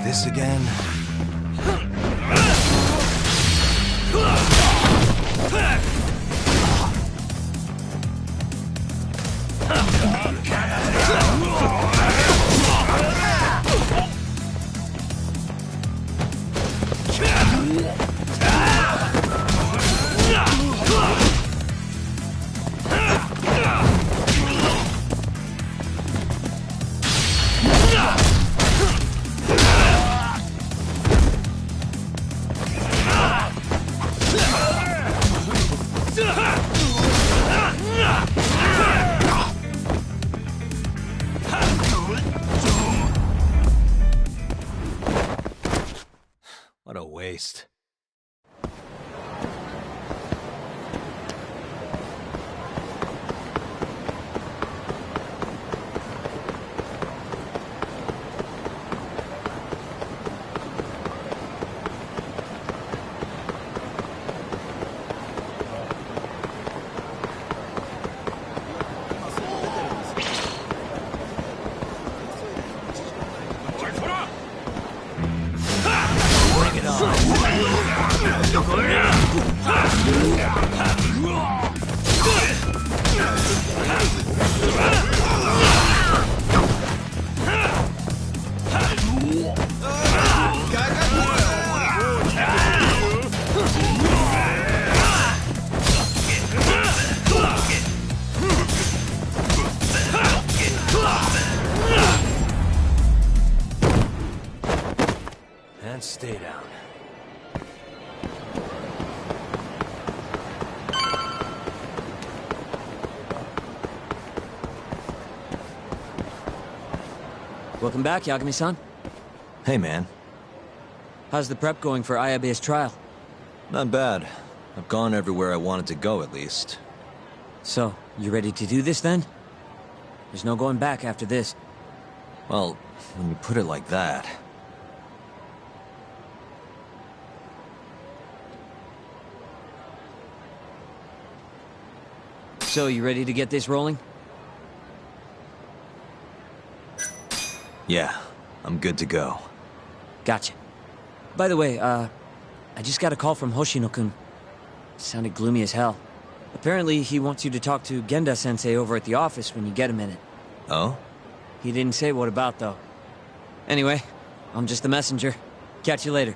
this again? What a waste. And stay down. Welcome back, Yagami-san. Hey, man. How's the prep going for Ayabe's trial? Not bad. I've gone everywhere I wanted to go, at least. So, you ready to do this, then? There's no going back after this. Well, when you put it like that... So, you ready to get this rolling? Yeah, I'm good to go. Gotcha. By the way, I just got a call from Hoshino-kun. Sounded gloomy as hell. Apparently, he wants you to talk to Genda-sensei over at the office when you get a minute. Oh? He didn't say what about, though. Anyway, I'm just the messenger. Catch you later.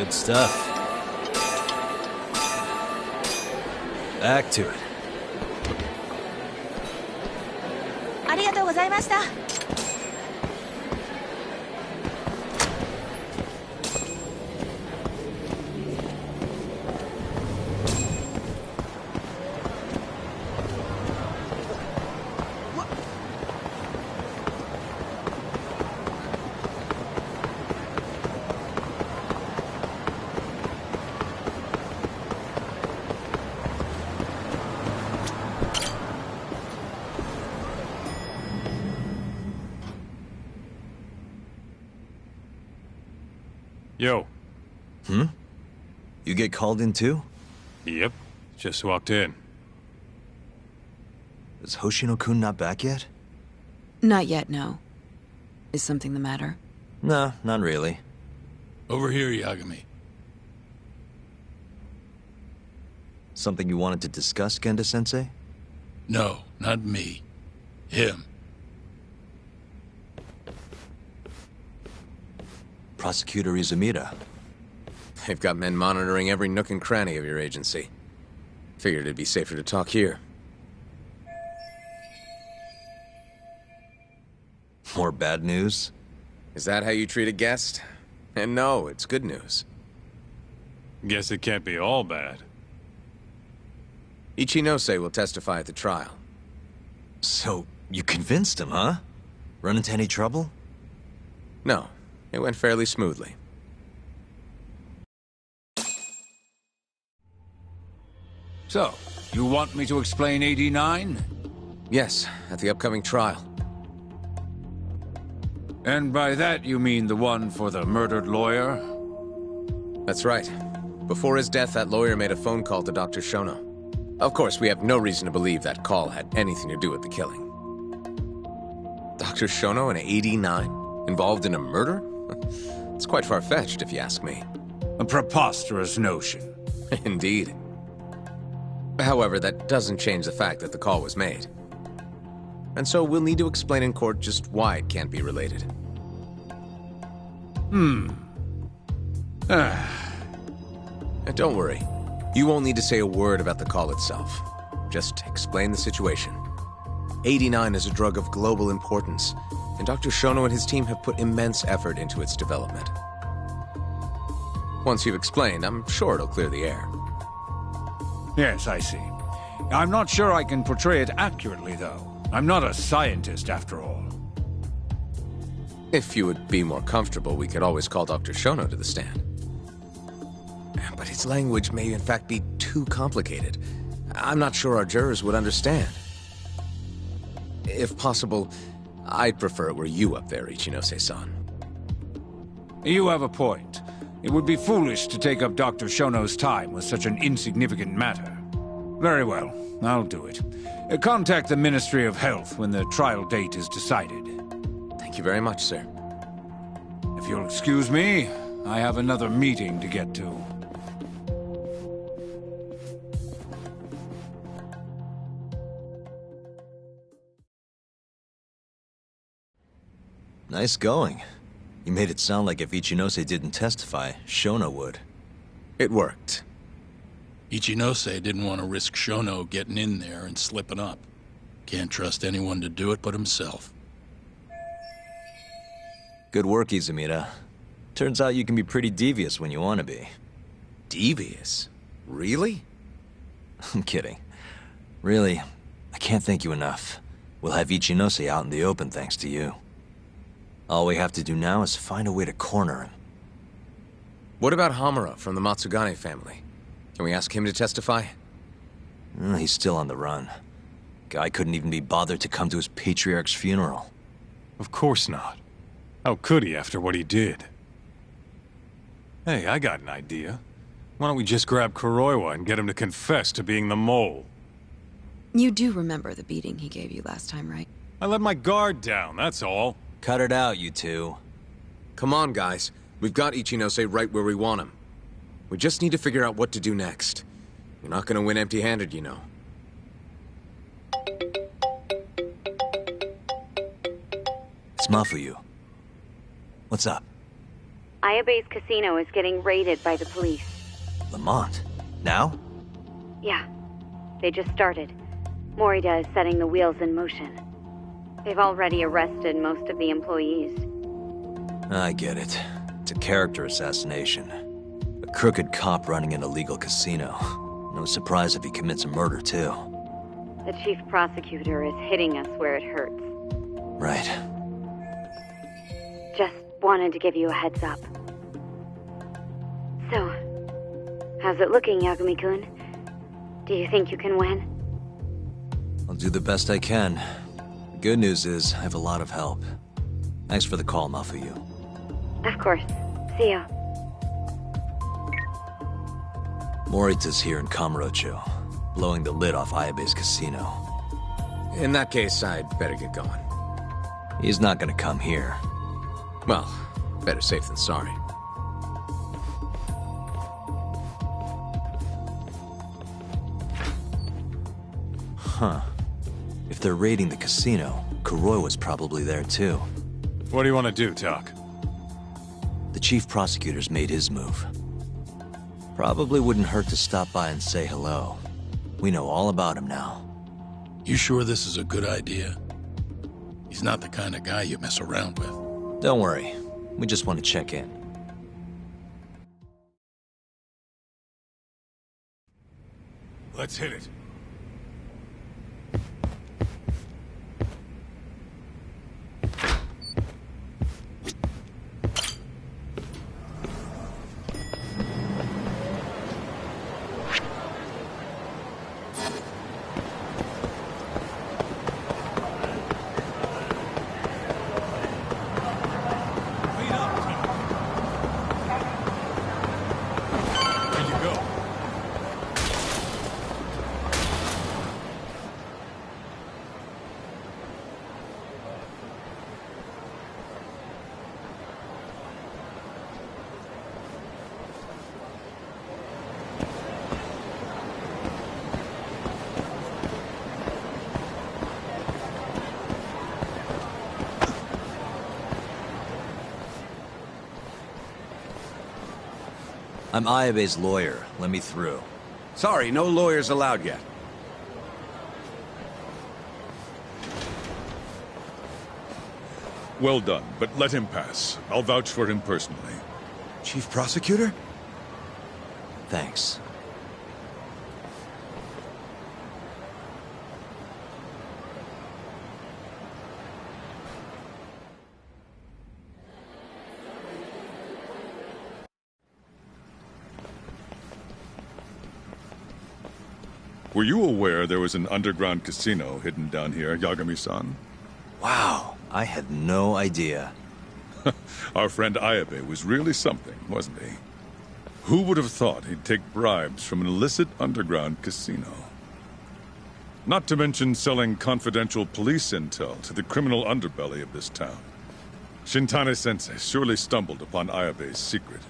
Good stuff. Back to it. ありがとうございました。Yo. You get called in too? Yep. Just walked in. Is Hoshino-kun not back yet? Not yet, no. Is something the matter? No, not really. Over here, Yagami. Something you wanted to discuss, Genda-sensei? No, not me. Him. Prosecutor Izumida. They've got men monitoring every nook and cranny of your agency. Figured it'd be safer to talk here. More bad news? Is that how you treat a guest? And no, it's good news. Guess it can't be all bad. Ichinose will testify at the trial. So, you convinced him, huh? Run into any trouble? No, it went fairly smoothly. So, you want me to explain 89? Yes, at the upcoming trial. And by that you mean the one for the murdered lawyer? That's right. Before his death, that lawyer made a phone call to Dr. Shono. Of course, we have no reason to believe that call had anything to do with the killing. Dr. Shono and 89? Involved in a murder? It's quite far-fetched, if you ask me. A preposterous notion. Indeed. However, that doesn't change the fact that the call was made. And so we'll need to explain in court just why it can't be related. And don't worry. You won't need to say a word about the call itself. Just explain the situation. 89 is a drug of global importance, and Dr. Shono and his team have put immense effort into its development. Once you've explained, I'm sure it'll clear the air. Yes, I see. I'm not sure I can portray it accurately, though. I'm not a scientist, after all. If you would be more comfortable, we could always call Dr. Shono to the stand. But his language may in fact be too complicated. I'm not sure our jurors would understand. If possible, I'd prefer it were you up there, Ichinose-san. You have a point. It would be foolish to take up Dr. Shono's time with such an insignificant matter. Very well, I'll do it. Contact the Ministry of Health when the trial date is decided. Thank you very much, sir. If you'll excuse me, I have another meeting to get to. Nice going. You made it sound like if Ichinose didn't testify, Shono would. It worked. Ichinose didn't want to risk Shono getting in there and slipping up. Can't trust anyone to do it but himself. Good work, Izumida. Turns out you can be pretty devious when you want to be. Devious? Really? I'm kidding. Really, I can't thank you enough. We'll have Ichinose out in the open thanks to you. All we have to do now is find a way to corner him. What about Hamura from the Matsugane family? Can we ask him to testify? He's still on the run. Guy couldn't even be bothered to come to his patriarch's funeral. Of course not. How could he after what he did? Hey, I got an idea. Why don't we just grab Kuroiwa and get him to confess to being the mole? You do remember the beating he gave you last time, right? I let my guard down, that's all. Cut it out, you two. Come on, guys. We've got Ichinose right where we want him. We just need to figure out what to do next. You're not gonna win empty-handed, you know. It's Mafuyu. What's up? Ayabe's casino is getting raided by the police. Lamont? Now? Yeah. They just started. Morita is setting the wheels in motion. They've already arrested most of the employees. I get it. It's a character assassination. A crooked cop running an illegal casino. No surprise if he commits a murder, too. The chief prosecutor is hitting us where it hurts. Right. Just wanted to give you a heads up. So, how's it looking, Yagami-kun? Do you think you can win? I'll do the best I can. The good news is, I have a lot of help. Thanks for the call, Mafuyu. Of course. See ya. Morita's here in Kamurocho, blowing the lid off Ayabe's casino. In that case, I'd better get going. He's not gonna come here. Well, better safe than sorry. Huh. If they're raiding the casino, Kuroi was probably there too. What do you want to do, Doc? The chief prosecutor's made his move. Probably wouldn't hurt to stop by and say hello. We know all about him now. You sure this is a good idea? He's not the kind of guy you mess around with. Don't worry. We just want to check in. Let's hit it. I'm Ayabe's lawyer. Let me through. Sorry, no lawyers allowed yet. Well done, but let him pass. I'll vouch for him personally. Chief Prosecutor? Thanks. Were you aware there was an underground casino hidden down here, Yagami-san? Wow, I had no idea. Our friend Ayabe was really something, wasn't he? Who would have thought he'd take bribes from an illicit underground casino? Not to mention selling confidential police intel to the criminal underbelly of this town. Shintane-sensei surely stumbled upon Ayabe's secret.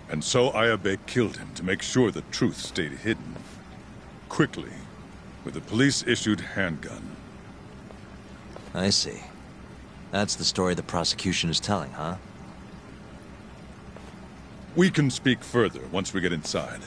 And so Ayabe killed him to make sure the truth stayed hidden. Quickly, with a police-issued handgun. I see. That's the story the prosecution is telling, huh? We can speak further once we get inside.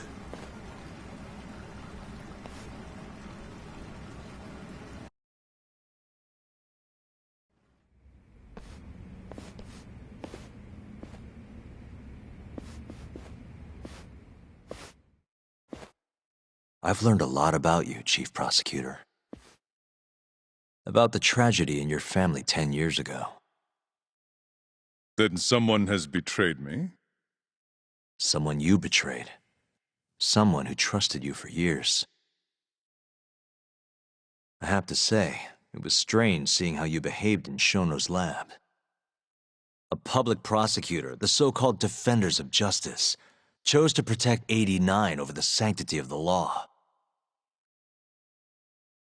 I've learned a lot about you, Chief Prosecutor. About the tragedy in your family 10 years ago. Then someone has betrayed me? Someone you betrayed. Someone who trusted you for years. I have to say, it was strange seeing how you behaved in Shono's lab. A public prosecutor, the so-called defenders of justice, chose to protect 89 over the sanctity of the law.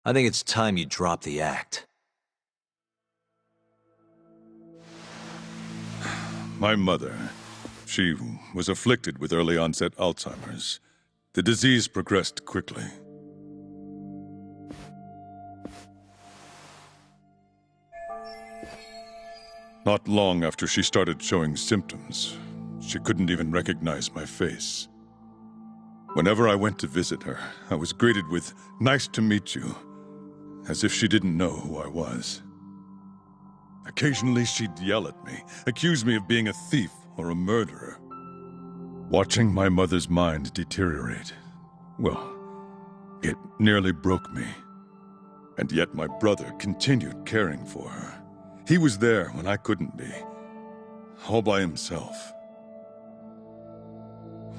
I think it's time you drop the act. My mother, she was afflicted with early onset Alzheimer's. The disease progressed quickly. Not long after she started showing symptoms, she couldn't even recognize my face. Whenever I went to visit her, I was greeted with, "Nice to meet you," as if she didn't know who I was. Occasionally she'd yell at me, accuse me of being a thief or a murderer. Watching my mother's mind deteriorate, well, it nearly broke me. And yet my brother continued caring for her. He was there when I couldn't be, all by himself.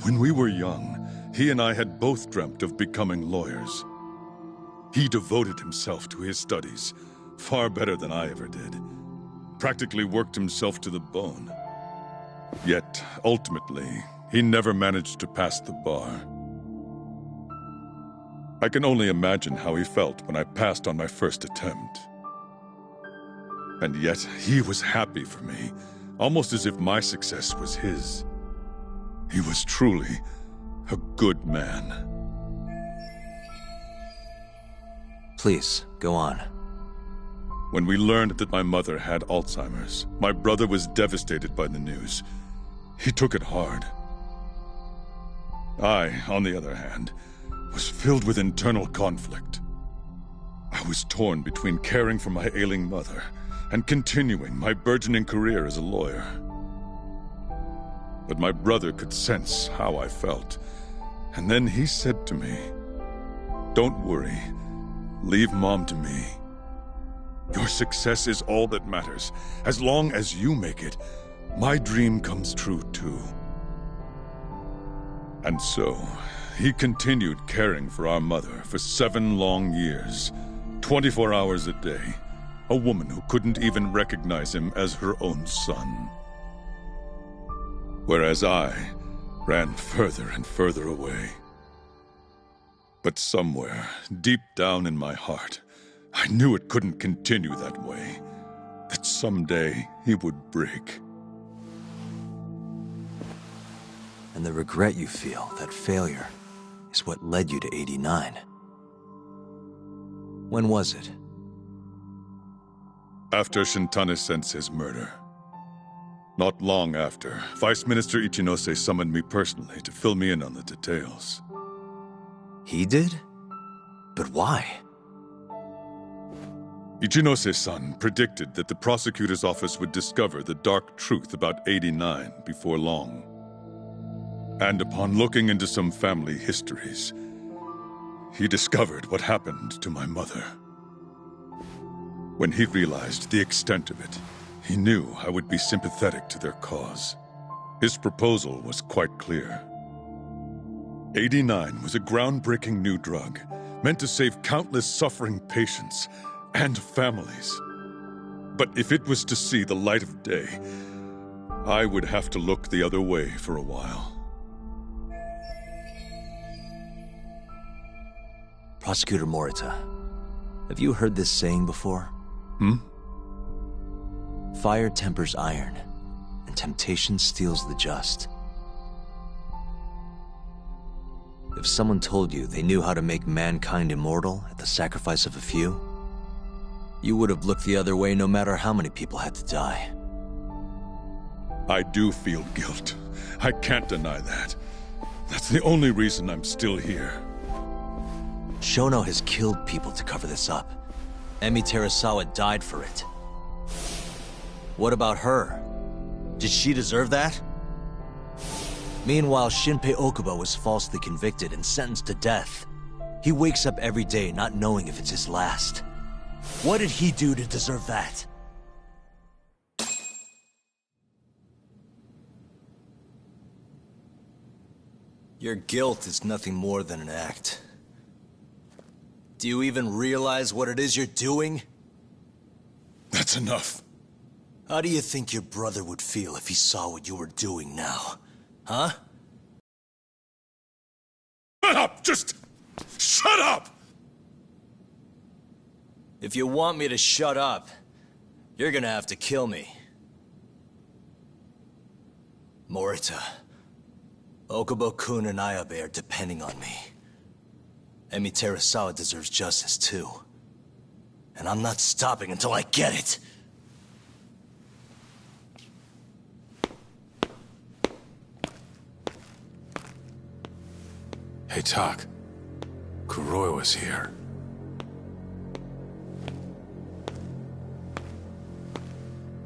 When we were young, he and I had both dreamt of becoming lawyers. He devoted himself to his studies, far better than I ever did. Practically worked himself to the bone. Yet, ultimately, he never managed to pass the bar. I can only imagine how he felt when I passed on my first attempt. And yet, he was happy for me, almost as if my success was his. He was truly a good man. Please, go on. When we learned that my mother had Alzheimer's, my brother was devastated by the news. He took it hard. I, on the other hand, was filled with internal conflict. I was torn between caring for my ailing mother and continuing my burgeoning career as a lawyer. But my brother could sense how I felt, and then he said to me, "Don't worry, leave Mom to me. Your success is all that matters. As long as you make it, my dream comes true too." And so, he continued caring for our mother for 7 long years, 24 hours a day, a woman who couldn't even recognize him as her own son. Whereas I ran further and further away. But somewhere, deep down in my heart, I knew it couldn't continue that way, that someday he would break. And the regret you feel, that failure, is what led you to 89. When was it? After Shintane-sensei's murder. Not long after, Vice Minister Ichinose summoned me personally to fill me in on the details. He did? But why? Ichinose-san predicted that the prosecutor's office would discover the dark truth about 89 before long. And upon looking into some family histories, he discovered what happened to my mother. When he realized the extent of it, he knew I would be sympathetic to their cause. His proposal was quite clear. 89 was a groundbreaking new drug, meant to save countless suffering patients and families. But if it was to see the light of day, I would have to look the other way for a while. Prosecutor Morita, have you heard this saying before? Fire tempers iron, and temptation steals the just. If someone told you they knew how to make mankind immortal at the sacrifice of a few, you would have looked the other way no matter how many people had to die. I do feel guilt. I can't deny that. That's the only reason I'm still here. Shono has killed people to cover this up. Emi Terasawa died for it. What about her? Did she deserve that? Meanwhile, Shinpei Okubo was falsely convicted and sentenced to death. He wakes up every day not knowing if it's his last. What did he do to deserve that? Your guilt is nothing more than an act. Do you even realize what it is you're doing? That's enough. How do you think your brother would feel if he saw what you were doing now? Huh? Shut up! Just shut up! If you want me to shut up, you're gonna have to kill me. Morita, Okubo-kun and Ayabe are depending on me. Emi Terasawa deserves justice too. And I'm not stopping until I get it. Hey, Tak. Kuroiwa's here.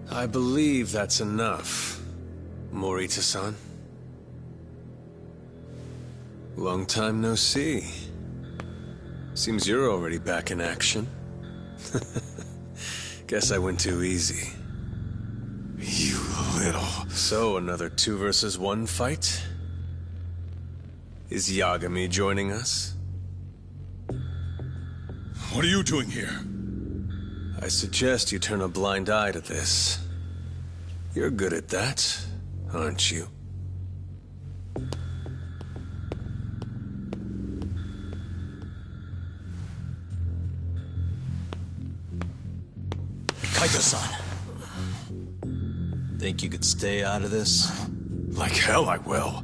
I believe that's enough, Morita-san. Long time no see. Seems you're already back in action. Guess I went too easy. You little... So, another 2 versus 1 fight? Is Yagami joining us? What are you doing here? I suggest you turn a blind eye to this. You're good at that, aren't you? Kaito-san. Think you could stay out of this? Like hell I will.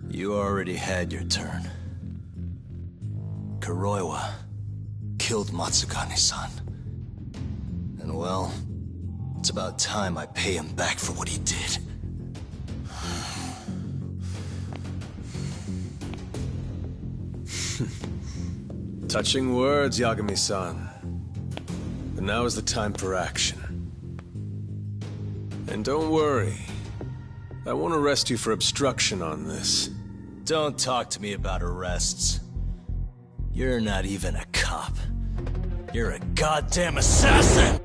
You already had your turn. Kuroiwa killed Matsugane-san. And well, it's about time I pay him back for what he did. Touching words, Yagami-san. But now is the time for action. And don't worry. I won't arrest you for obstruction on this. Don't talk to me about arrests. You're not even a cop. You're a goddamn assassin!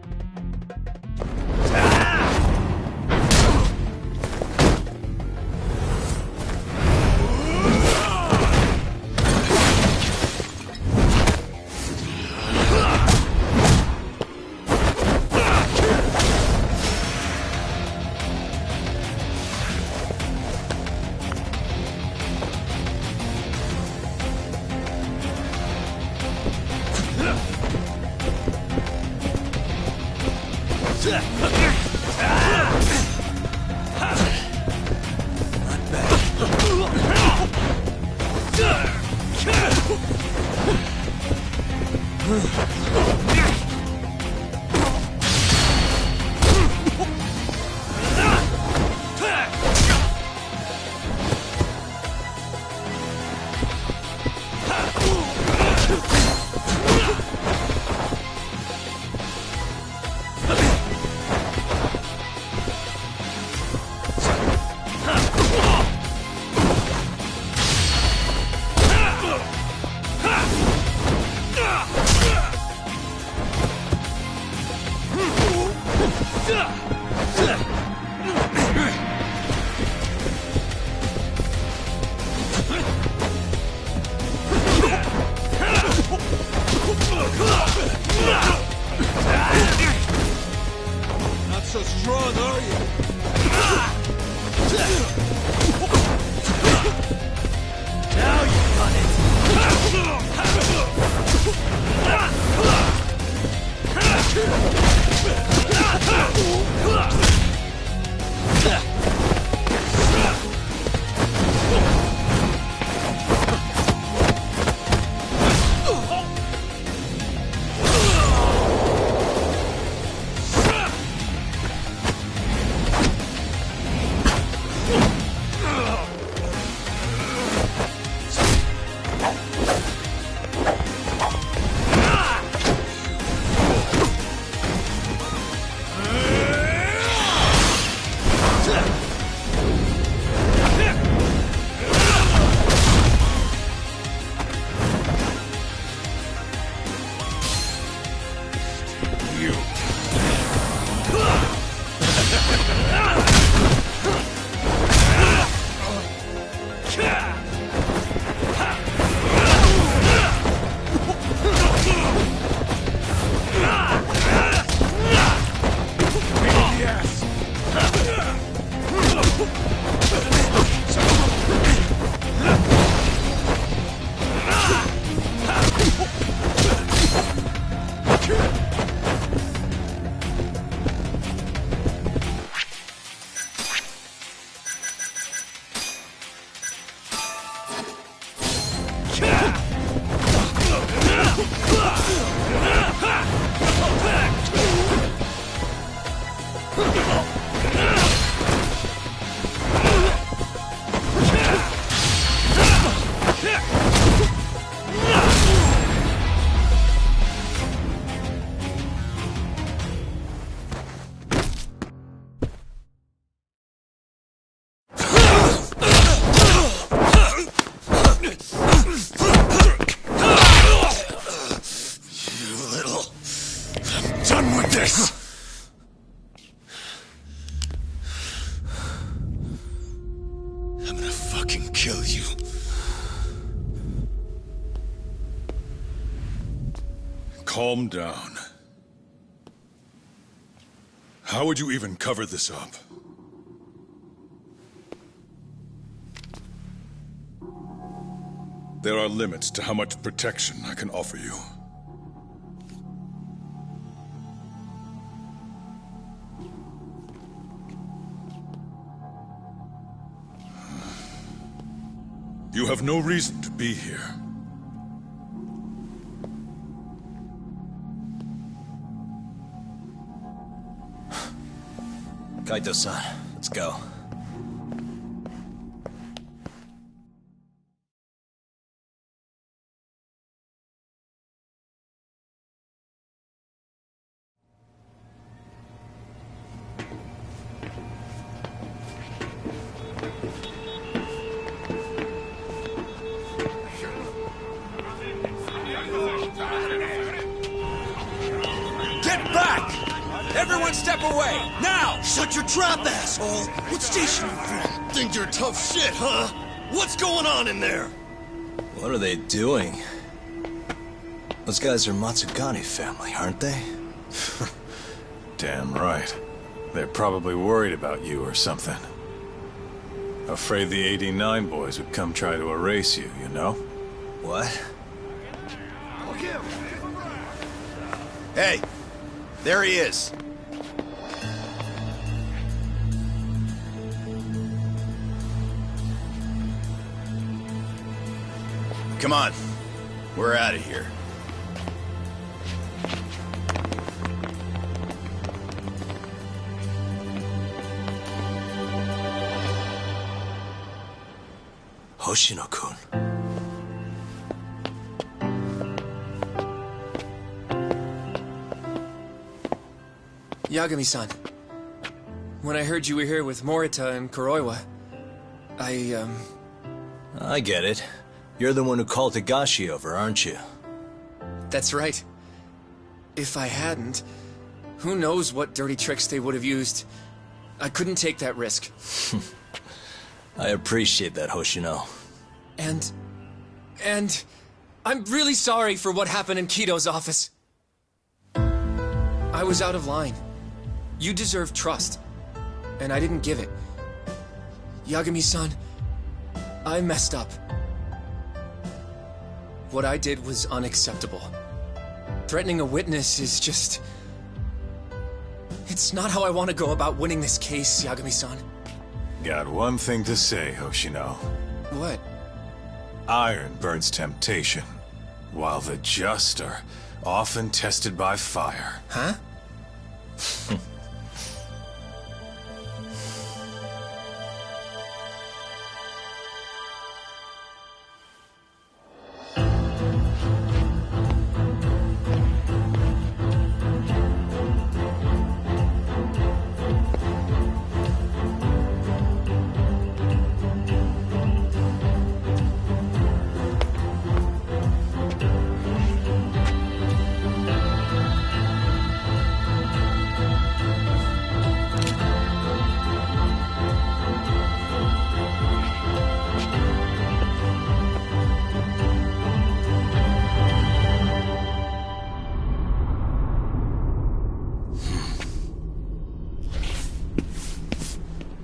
Not so strong, are you? Now you've done this! I'm gonna fucking kill you. Calm down. How would you even cover this up? There are limits to how much protection I can offer you. You have no reason to be here. Kaito-san, let's go. Get back! Everyone step away! Now! Shut your trap, asshole! What station you from? Think you're tough shit, huh? What's going on in there? What are they doing? Those guys are Matsugane family, aren't they? Damn right. They're probably worried about you or something. Afraid the 89 boys would come try to erase you, you know? What? Hey! There he is! Come on. We're out of here. Hoshino-kun. Yagami-san, when I heard you were here with Morita and Kuroiwa, I get it. You're the one who called Higashi over, aren't you? That's right. If I hadn't, who knows what dirty tricks they would have used. I couldn't take that risk. I appreciate that, Hoshino. And I'm really sorry for what happened in Kito's office. I was out of line. You deserve trust, and I didn't give it. Yagami-san, I messed up. What I did was unacceptable. Threatening a witness is just... It's not how I want to go about winning this case, Yagami-san. Got one thing to say, Hoshino. What? Iron burns temptation, while the just are often tested by fire. Huh?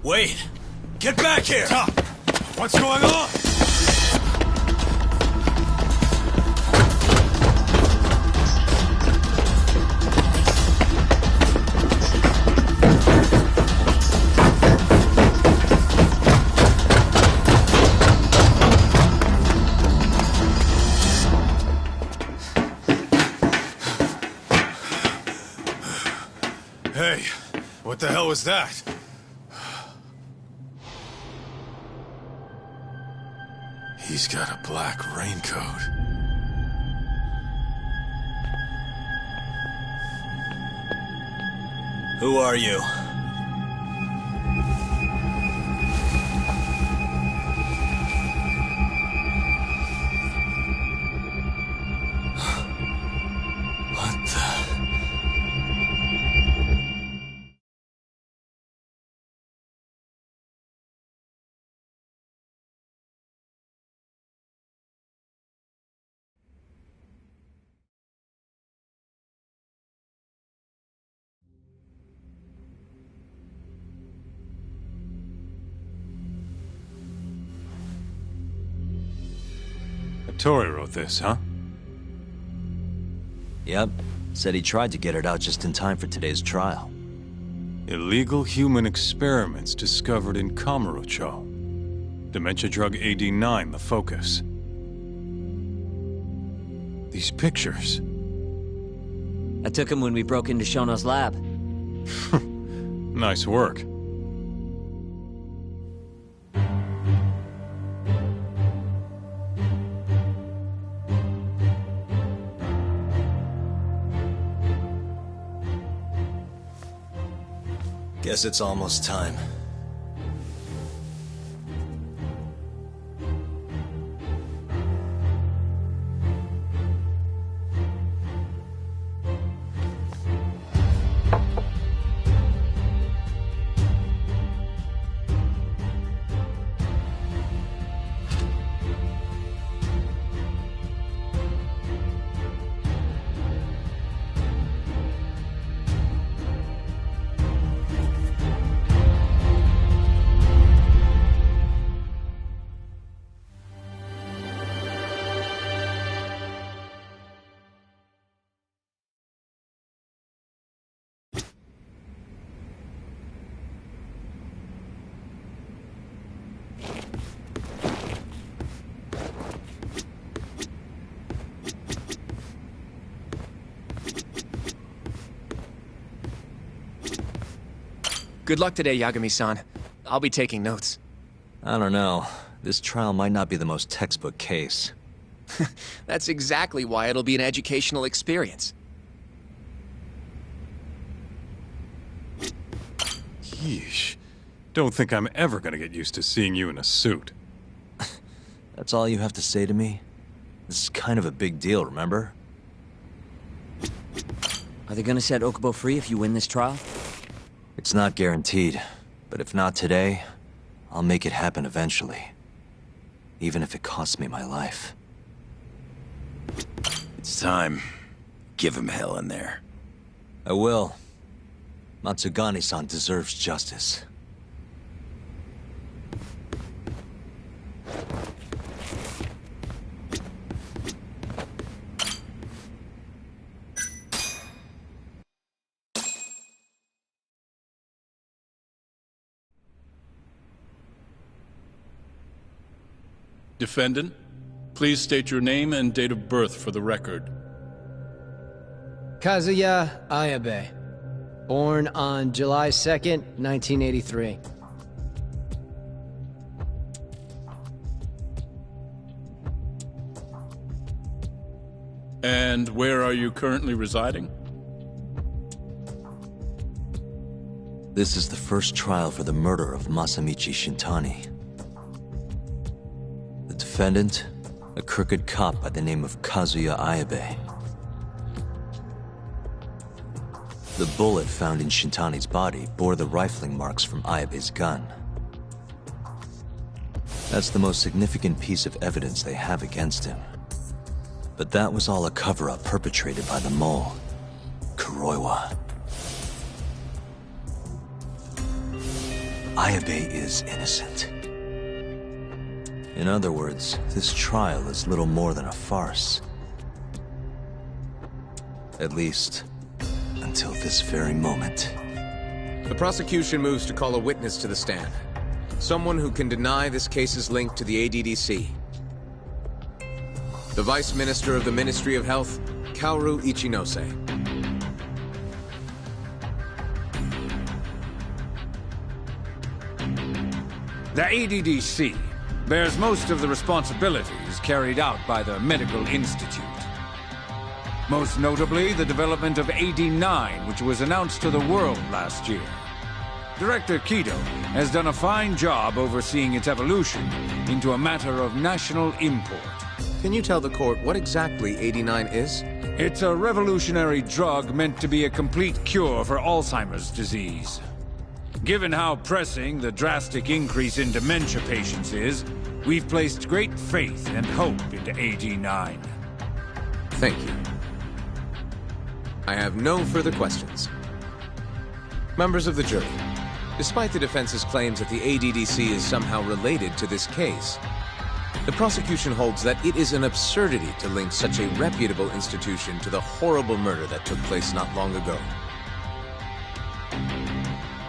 Wait! Get back here! Stop! What's going on? Hey, what the hell was that? He's got a black raincoat. Who are you? Tori wrote this, huh? Yep. Said he tried to get it out just in time for today's trial. Illegal human experiments discovered in Kamurocho. Dementia drug AD9, the focus. These pictures. I took him when we broke into Shono's lab. Nice work. Guess it's almost time. Good luck today, Yagami-san. I'll be taking notes. I don't know. This trial might not be the most textbook case. That's exactly why it'll be an educational experience. Yeesh. Don't think I'm ever gonna get used to seeing you in a suit. That's all you have to say to me? This is kind of a big deal, remember? Are they gonna set Okubo free if you win this trial? It's not guaranteed, but if not today, I'll make it happen eventually. Even if it costs me my life. It's time. Give him hell in there. I will. Matsugane-san deserves justice. Defendant, please state your name and date of birth for the record. Kazuya Ayabe. Born on July 2nd, 1983. And where are you currently residing? This is the first trial for the murder of Masamichi Shintani. The defendant, a crooked cop by the name of Kazuya Ayabe. The bullet found in Shintani's body bore the rifling marks from Ayabe's gun. That's the most significant piece of evidence they have against him. But that was all a cover-up perpetrated by the mole, Kuroiwa. Ayabe is innocent. In other words, this trial is little more than a farce. At least, until this very moment. The prosecution moves to call a witness to the stand. Someone who can deny this case's link to the ADDC. The Vice Minister of the Ministry of Health, Kaoru Ichinose. The ADDC bears most of the responsibilities carried out by the Medical Institute. Most notably, the development of AD9, which was announced to the world last year. Director Kido has done a fine job overseeing its evolution into a matter of national import. Can you tell the court what exactly AD9 is? It's a revolutionary drug meant to be a complete cure for Alzheimer's disease. Given how pressing the drastic increase in dementia patients is, we've placed great faith and hope into AD9. Thank you. I have no further questions. Members of the jury, despite the defense's claims that the ADDC is somehow related to this case, The prosecution holds that it is an absurdity to link such a reputable institution to the horrible murder that took place not long ago.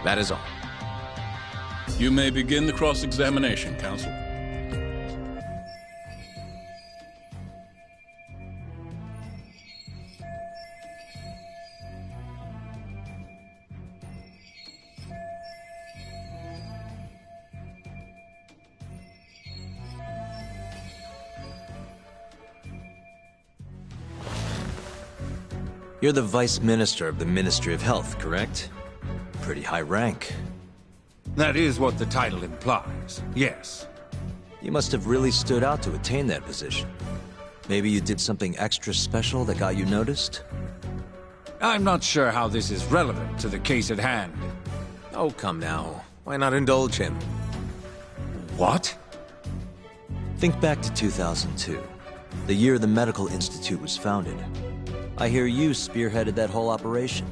That is all. You may begin the cross-examination, counsel. You're the Vice Minister of the Ministry of Health, correct? Pretty high rank. That is what the title implies, yes. You must have really stood out to attain that position. Maybe you did something extra special that got you noticed? I'm not sure how this is relevant to the case at hand. Oh, come now. Why not indulge him? What? Think back to 2002, the year the Medical Institute was founded. I hear you spearheaded that whole operation.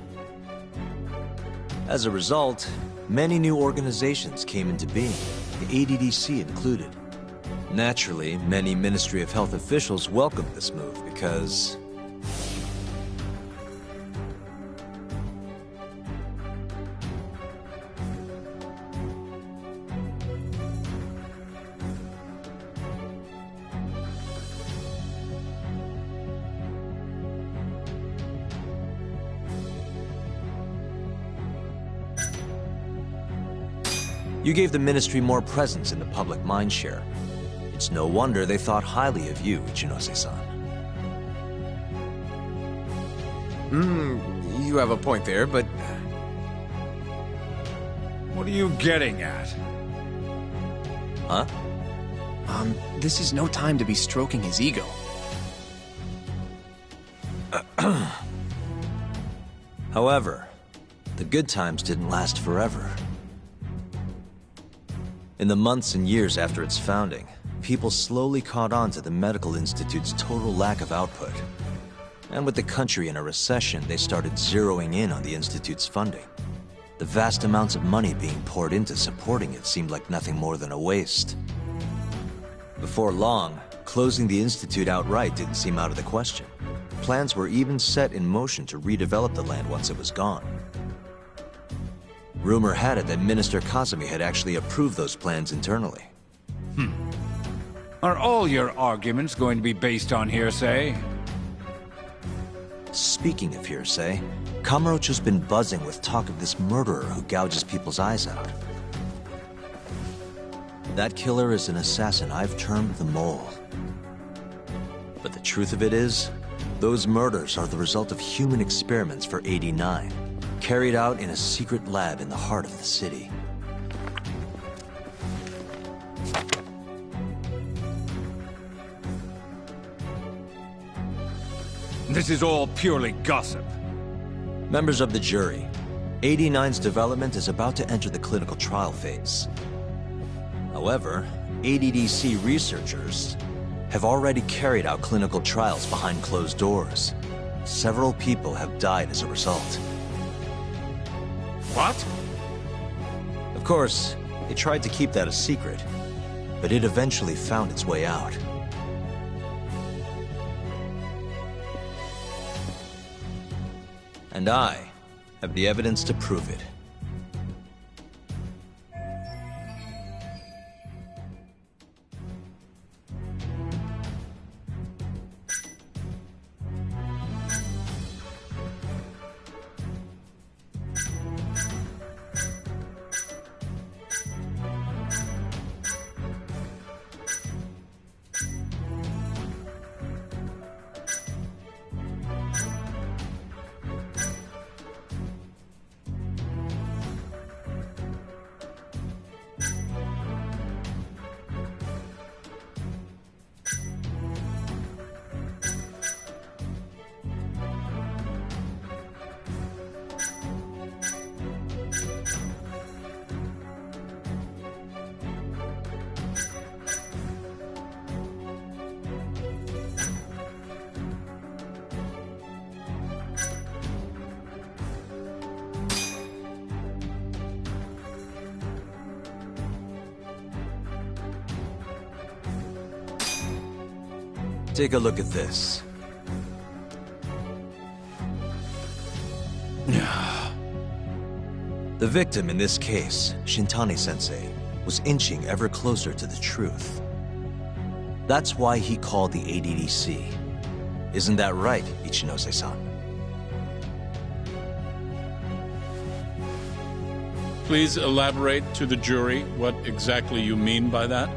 As a result, many new organizations came into being, the ADDC included. Naturally, many Ministry of Health officials welcomed this move because... you gave the Ministry more presence in the public mindshare. It's no wonder they thought highly of you, Ichinose-san. You have a point there, but... What are you getting at? Huh? This is no time to be stroking his ego. However, the good times didn't last forever. In the months and years after its founding, people slowly caught on to the Medical Institute's total lack of output. And with the country in a recession, they started zeroing in on the Institute's funding. The vast amounts of money being poured into supporting it seemed like nothing more than a waste. Before long, closing the Institute outright didn't seem out of the question. Plans were even set in motion to redevelop the land once it was gone. Rumor had it that Minister Kazumi had actually approved those plans internally. Are all your arguments going to be based on hearsay? Speaking of hearsay, Kamurocho's been buzzing with talk of this murderer who gouges people's eyes out. That killer is an assassin I've termed the Mole. But the truth of it is, those murders are the result of human experiments for 89. Carried out in a secret lab in the heart of the city. This is all purely gossip. Members of the jury, 89's development is about to enter the clinical trial phase. However, ADDC researchers have already carried out clinical trials behind closed doors. Several people have died as a result. What? Of course, they tried to keep that a secret, but it eventually found its way out. And I have the evidence to prove it. Take a look at this. The victim in this case, Shintani-sensei, was inching ever closer to the truth. That's why he called the ADDC. Isn't that right, Ichinose-san? Please elaborate to the jury what exactly you mean by that.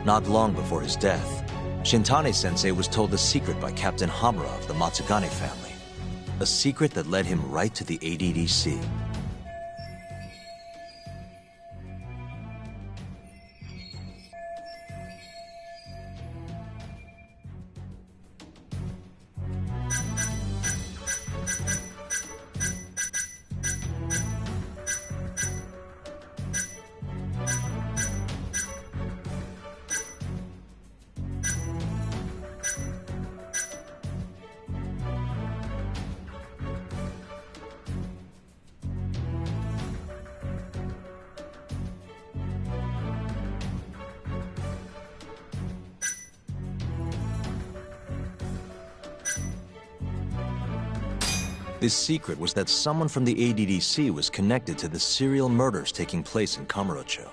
Not long before his death, Shintani-sensei was told a secret by Captain Hamura of the Matsugane family. A secret that led him right to the ADDC. His secret was that someone from the ADDC was connected to the serial murders taking place in Kamurocho.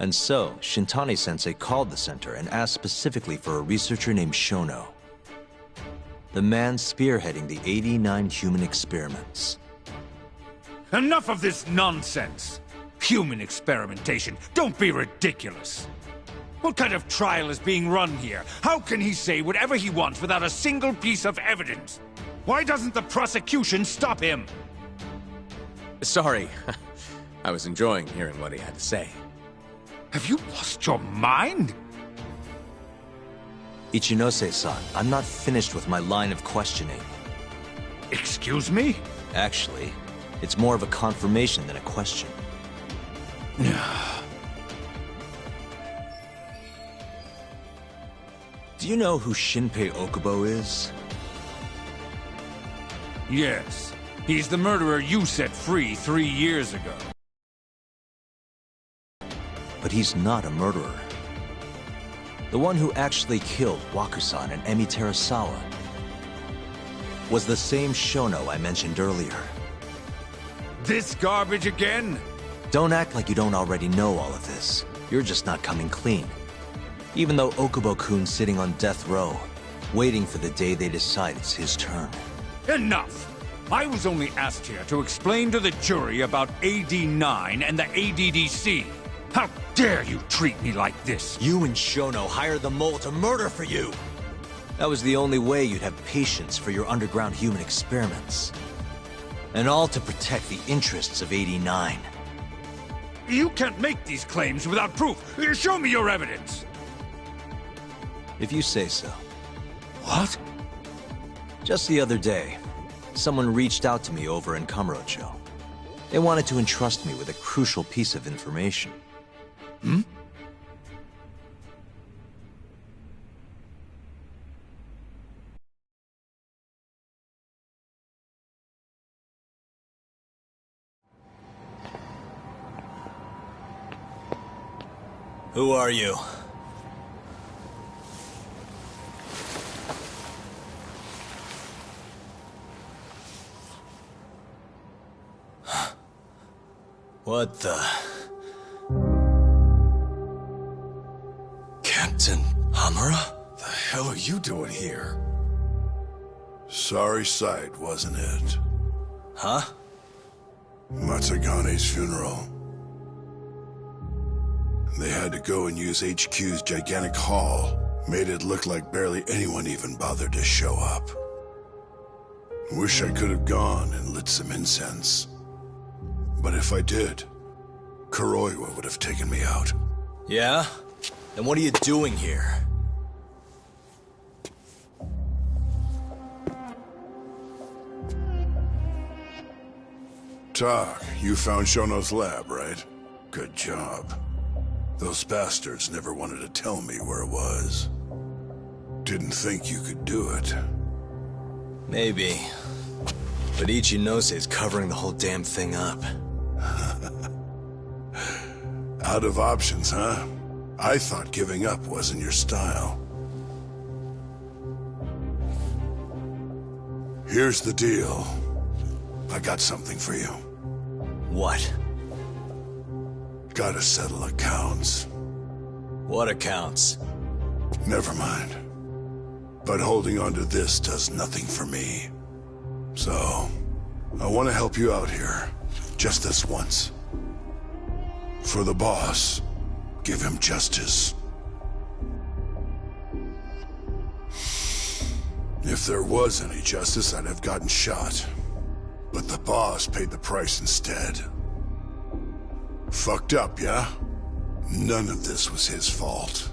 And so, Shintani-sensei called the center and asked specifically for a researcher named Shono. The man spearheading the 89 human experiments. Enough of this nonsense! Human experimentation, don't be ridiculous! What kind of trial is being run here? How can he say whatever he wants without a single piece of evidence? Why doesn't the prosecution stop him? Sorry. I was enjoying hearing what he had to say. Have you lost your mind? Ichinose-san, I'm not finished with my line of questioning. Excuse me? Actually, it's more of a confirmation than a question. Do you know who Shinpei Okubo is? Yes. He's the murderer you set free 3 years ago. But he's not a murderer. The one who actually killed Wakusan and Emi Terasawa was the same Shono I mentioned earlier. This garbage again? Don't act like you don't already know all of this. You're just not coming clean. Even though Okubo-kun's sitting on death row, waiting for the day they decide it's his turn. Enough! I was only asked here to explain to the jury about AD9 and the ADDC. How dare you treat me like this? You and Shono hired the mole to murder for you! That was the only way you'd have patience for your underground human experiments. And all to protect the interests of AD9. You can't make these claims without proof. Show me your evidence! If you say so. What? Just the other day, someone reached out to me over in Kamurocho. They wanted to entrust me with a crucial piece of information. Hmm? Who are you? What the... Captain Hamura? The hell are you doing here? Sorry sight, wasn't it? Huh? Matsugane's funeral. They had to go and use HQ's gigantic hall. Made it look like barely anyone even bothered to show up. Wish I could have gone and lit some incense. But if I did, Kuroiwa would have taken me out. Yeah? Then what are you doing here? Tak, you found Shono's lab, right? Good job. Those bastards never wanted to tell me where it was. Didn't think you could do it. Maybe. But Ichinose is covering the whole damn thing up. Out of options, huh? I thought giving up wasn't your style. Here's the deal. I got something for you. What? Gotta settle accounts. What accounts? Never mind. But holding on to this does nothing for me. So, I want to help you out here. Just this once. For the boss, give him justice. If there was any justice, I'd have gotten shot. But the boss paid the price instead. Fucked up, yeah? None of this was his fault.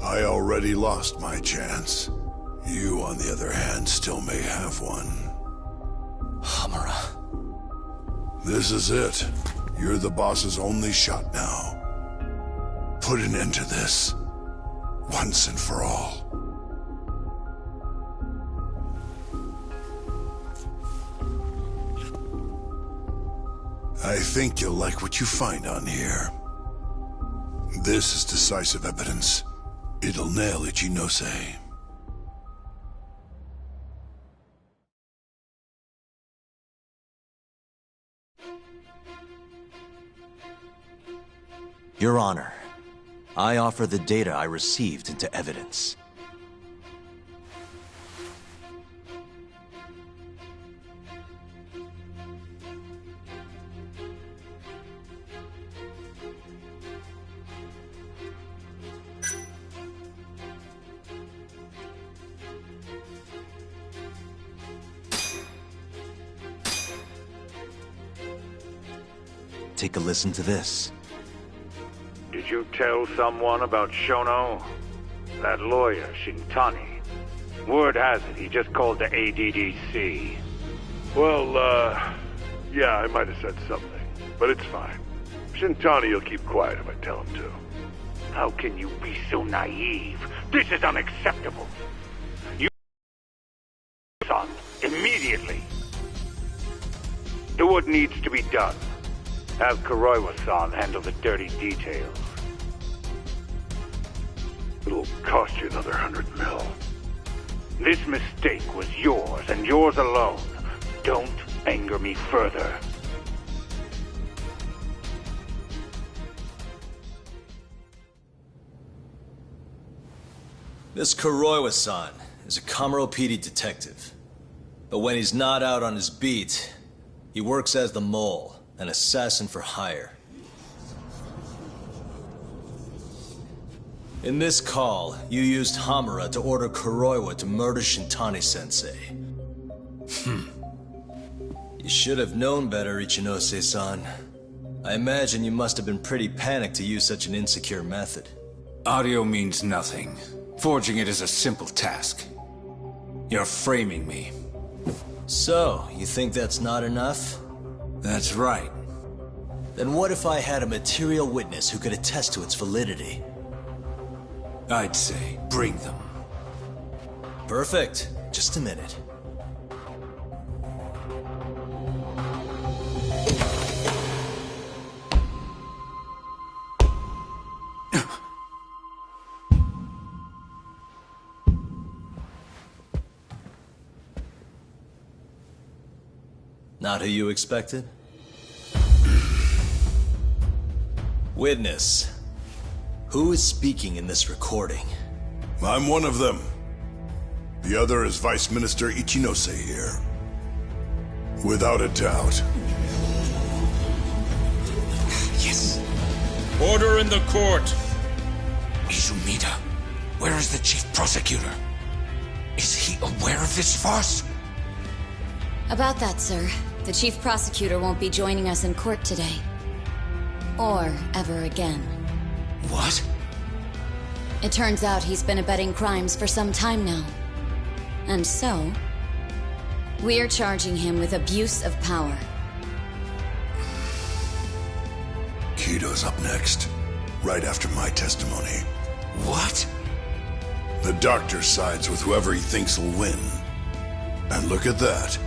I already lost my chance. You, on the other hand, still may have one. Hamura. This is it. You're the boss's only shot now. Put an end to this. Once and for all. I think you'll like what you find on here. This is decisive evidence. It'll nail Ichinose. Your Honor, I offer the data I received into evidence. Take a listen to this. Did you tell someone about Shono? That lawyer, Shintani. Word has it, he just called the ADDC. Well, yeah, I might have said something, but it's fine. Shintani will keep quiet if I tell him to. How can you be so naive? This is unacceptable. You son, immediately. Do what needs to be done. Have Kuroiwa-san handle the dirty details. It'll cost you another 100 mil. This mistake was yours, and yours alone. Don't anger me further. This Kuroiwa-san is a Kamuro PD detective. But when he's not out on his beat, he works as the mole, an assassin for hire. In this call, you used Hamura to order Kuroiwa to murder Shintani-sensei. You should have known better, Ichinose-san. I imagine you must have been pretty panicked to use such an insecure method. Audio means nothing. Forging it is a simple task. You're framing me. So, you think that's not enough? That's right. Then what if I had a material witness who could attest to its validity? I'd say, bring them. Perfect. Just a minute. Not who you expected? Witness. Who is speaking in this recording? I'm one of them. The other is Vice Minister Ichinose here. Without a doubt. Yes. Order in the court. Izumida, where is the chief prosecutor? Is he aware of this farce? About that, sir. The chief prosecutor won't be joining us in court today. Or ever again. What? It turns out he's been abetting crimes for some time now. And so, we're charging him with abuse of power. Kido's up next, right after my testimony. What? The doctor sides with whoever he thinks will win. And look at that.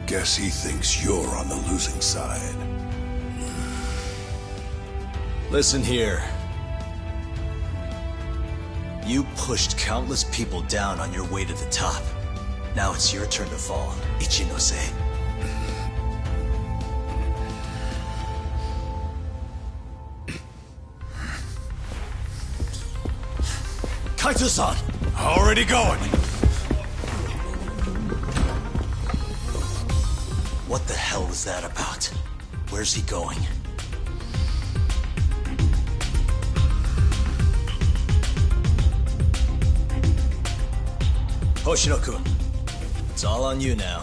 Guess he thinks you're on the losing side. Listen here. You pushed countless people down on your way to the top. Now it's your turn to fall, Ichinose. Kaito-san! Already going! What the hell was that about? Where's he going? Hoshino-kun, it's all on you now.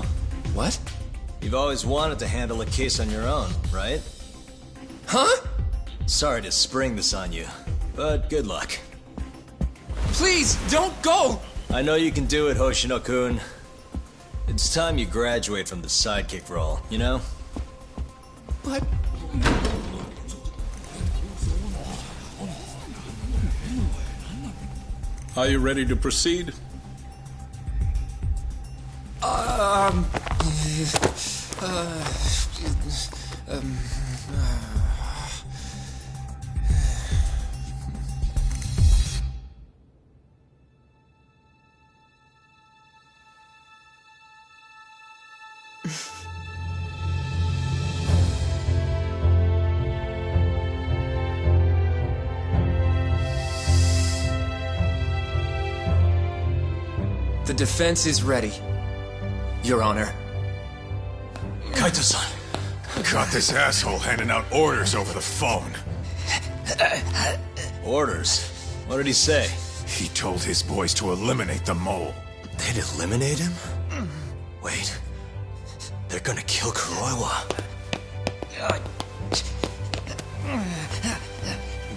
What? You've always wanted to handle a case on your own, right? Huh? Sorry to spring this on you, but good luck. Please, don't go! I know you can do it, Hoshino-kun. It's time you graduate from the sidekick role, you know? But... Are you ready to proceed? The defense is ready, Your Honor. Kaito-san! Got this asshole handing out orders over the phone. Orders? What did he say? He told his boys to eliminate the mole. They'd eliminate him? Wait. They're gonna kill Kuroiwa.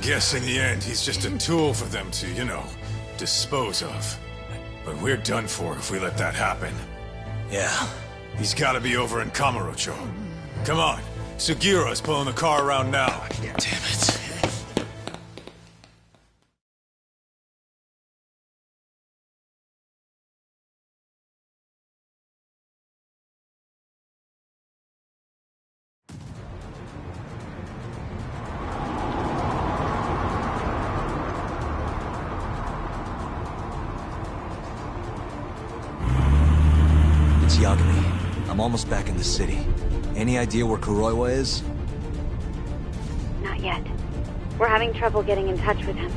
Guess in the end, he's just a tool for them to, you know, dispose of. But we're done for if we let that happen. Yeah. He's gotta be over in Kamurocho. Come on. Sugiura's pulling the car around now. Damn it. It's Yagami. I'm almost back in the city. Any idea where Kuroiwa is? Not yet. We're having trouble getting in touch with him.